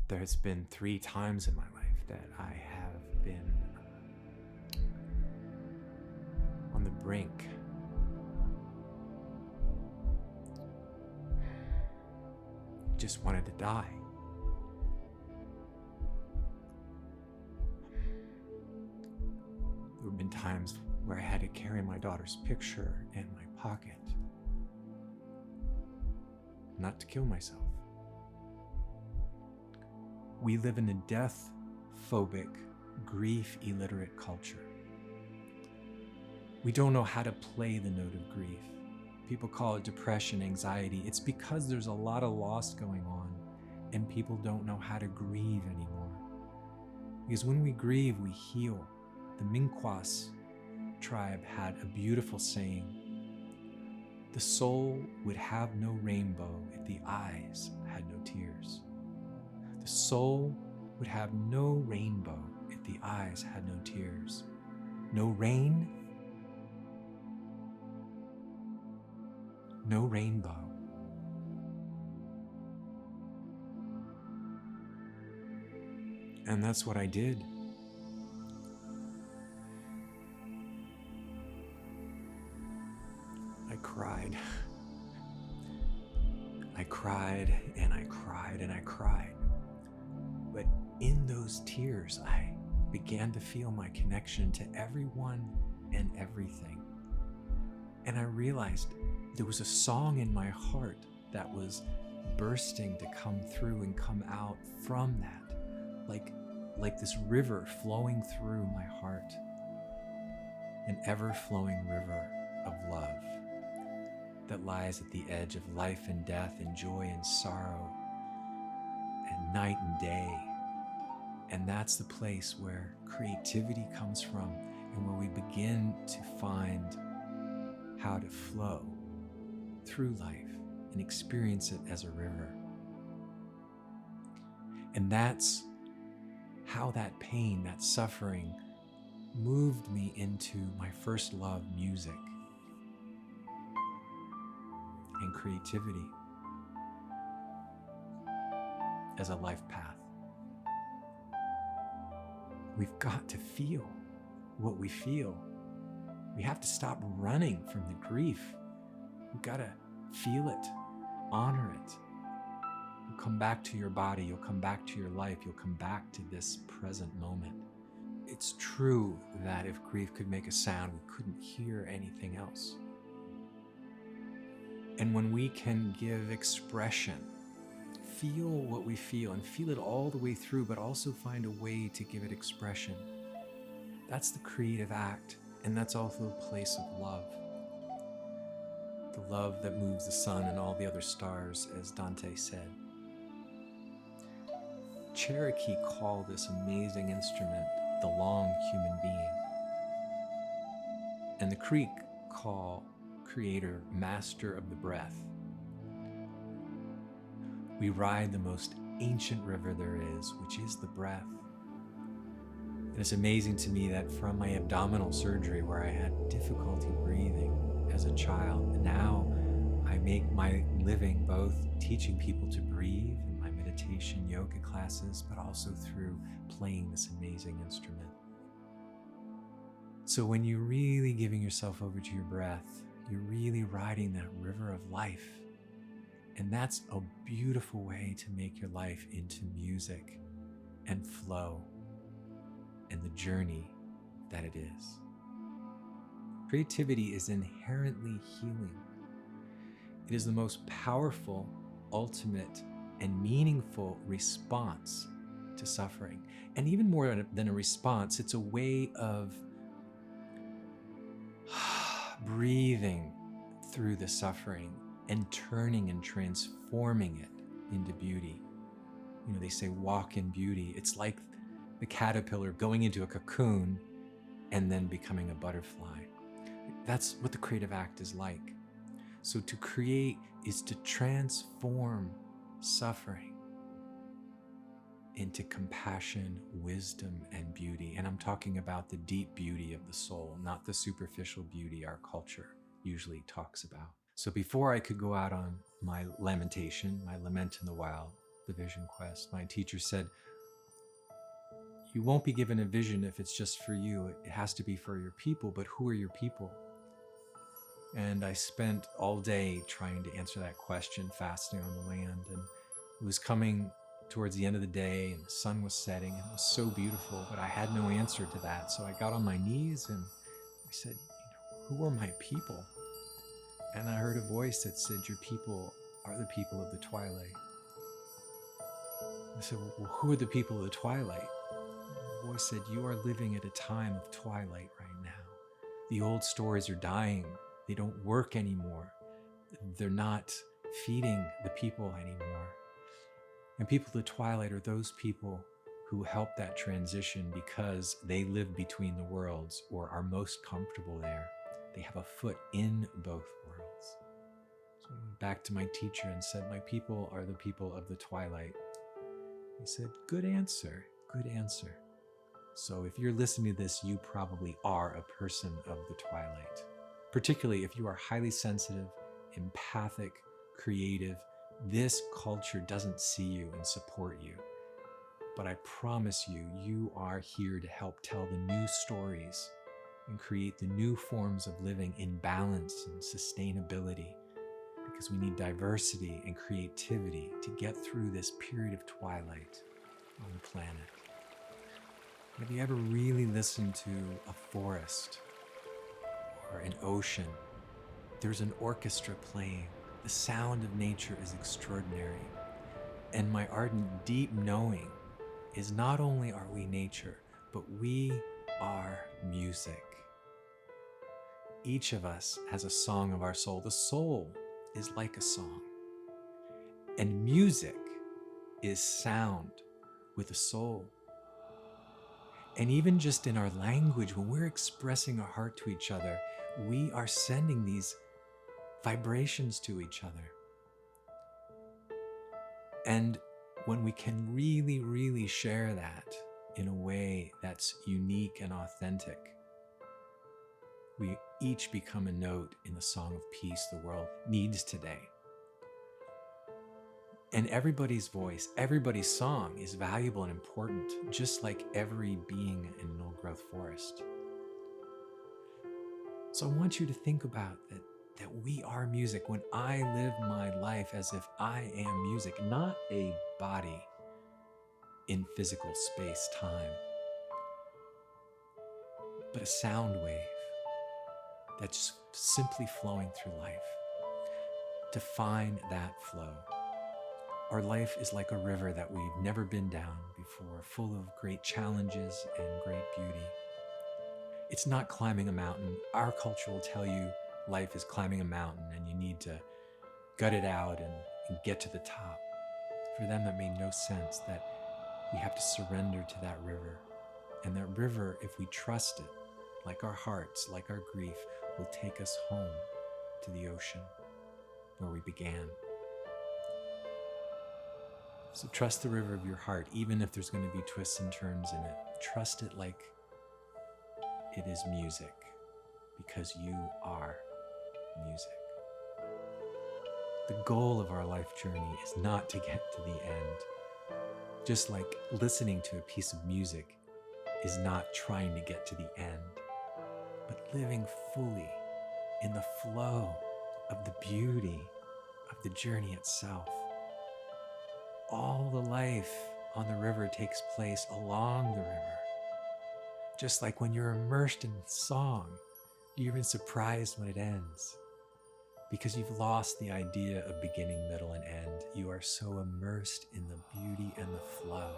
There's been 3 times in my life that I have been on the brink. Just wanted to die. There have been times where I had to carry my daughter's picture in my pocket, not to kill myself. We live in a death-phobic, grief-illiterate culture. We don't know how to play the note of grief. People call it depression, anxiety. It's because there's a lot of loss going on and people don't know how to grieve anymore. Because when we grieve, we heal. The Minkwas tribe had a beautiful saying: the soul would have no rainbow if the eyes had no tears. The soul would have no rainbow if the eyes had no tears. No rain, no rainbow. And that's what I did. I cried. I cried and I cried and I cried. But in those tears, I began to feel my connection to everyone and everything. And I realized there was a song in my heart that was bursting to come through and come out from that, like this river flowing through my heart, an ever-flowing river of love that lies at the edge of life and death and joy and sorrow and night and day. And that's the place where creativity comes from and where we begin to find how to flow through life and experience it as a river. And that's how that pain, that suffering, moved me into my first love, music and creativity as a life path. We've got to feel what we feel. We have to stop running from the grief. We've got to feel it, honor it. You'll come back to your body, you'll come back to your life, you'll come back to this present moment. It's true that if grief could make a sound, we couldn't hear anything else. And when we can give expression, feel what we feel and feel it all the way through, but also find a way to give it expression, that's the creative act. And that's also a place of love. The love that moves the sun and all the other stars, as Dante said. Cherokee call this amazing instrument the long human being. And the Creek call Creator master of the breath. We ride the most ancient river there is, which is the breath. And it's amazing to me that from my abdominal surgery, where I had difficulty breathing as a child, now I make my living both teaching people to breathe in my meditation yoga classes, but also through playing this amazing instrument. So when you're really giving yourself over to your breath, you're really riding that river of life. And that's a beautiful way to make your life into music and flow and the journey that it is. Creativity is inherently healing. It is the most powerful, ultimate, and meaningful response to suffering. And even more than a response, it's a way of breathing through the suffering and turning and transforming it into beauty. You know, they say walk in beauty. It's like the caterpillar going into a cocoon and then becoming a butterfly. That's what the creative act is like. So to create is to transform suffering into compassion, wisdom, and beauty. And I'm talking about the deep beauty of the soul, not the superficial beauty our culture usually talks about. So before I could go out on my lamentation, my lament in the wild, the vision quest. My teacher said, you won't be given a vision if it's just for you. It has to be for your people, but who are your people? And I spent all day trying to answer that question, fasting on the land. And it was coming towards the end of the day and the sun was setting and it was so beautiful, but I had no answer to that. So I got on my knees and I said, who are my people? And I heard a voice that said, your people are the people of the twilight. I said, well, who are the people of the twilight? The voice said, you are living at a time of twilight right now. The old stories are dying. They don't work anymore. They're not feeding the people anymore. And people of the twilight are those people who help that transition because they live between the worlds or are most comfortable there. They have a foot in both worlds. So I went back to my teacher and said, my people are the people of the twilight. He said, good answer, good answer. So if you're listening to this, you probably are a person of the twilight, particularly if you are highly sensitive, empathic, creative. This culture doesn't see you and support you. But I promise you, you are here to help tell the new stories and create the new forms of living in balance and sustainability, because we need diversity and creativity to get through this period of twilight on the planet. Have you ever really listened to a forest or an ocean? There's an orchestra playing. The sound of nature is extraordinary. And my ardent, deep knowing is not only are we nature, but we are music. Each of us has a song of our soul. The soul is like a song. And music is sound with a soul. And even just in our language, when we're expressing our heart to each other, we are sending these vibrations to each other. And when we can really, really share that in a way that's unique and authentic, we each become a note in the song of peace the world needs today. And everybody's voice, everybody's song is valuable and important, just like every being in an old growth forest. So I want you to think about that we are music. When I live my life as if I am music, not a body in physical space, time, but a sound wave that's simply flowing through life. To find that flow. Our life is like a river that we've never been down before, full of great challenges and great beauty. It's not climbing a mountain. Our culture will tell you life is climbing a mountain and you need to gut it out and get to the top. For them, that made no sense, that we have to surrender to that river. And that river, if we trust it, like our hearts, like our grief, will take us home to the ocean where we began. So trust the river of your heart, even if there's going to be twists and turns in it. Trust it like it is music, because you are music. The goal of our life journey is not to get to the end. Just like listening to a piece of music is not trying to get to the end, but living fully in the flow of the beauty of the journey itself. All the life on the river takes place along the river. Just like when you're immersed in song, you're even surprised when it ends, because you've lost the idea of beginning, middle, and end. You are so immersed in the beauty and the flow.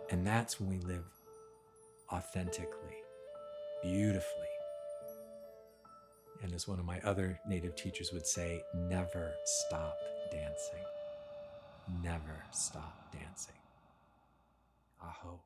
And that's when we live authentically, beautifully. And as one of my other native teachers would say, never stop dancing. Never stop dancing. Aho.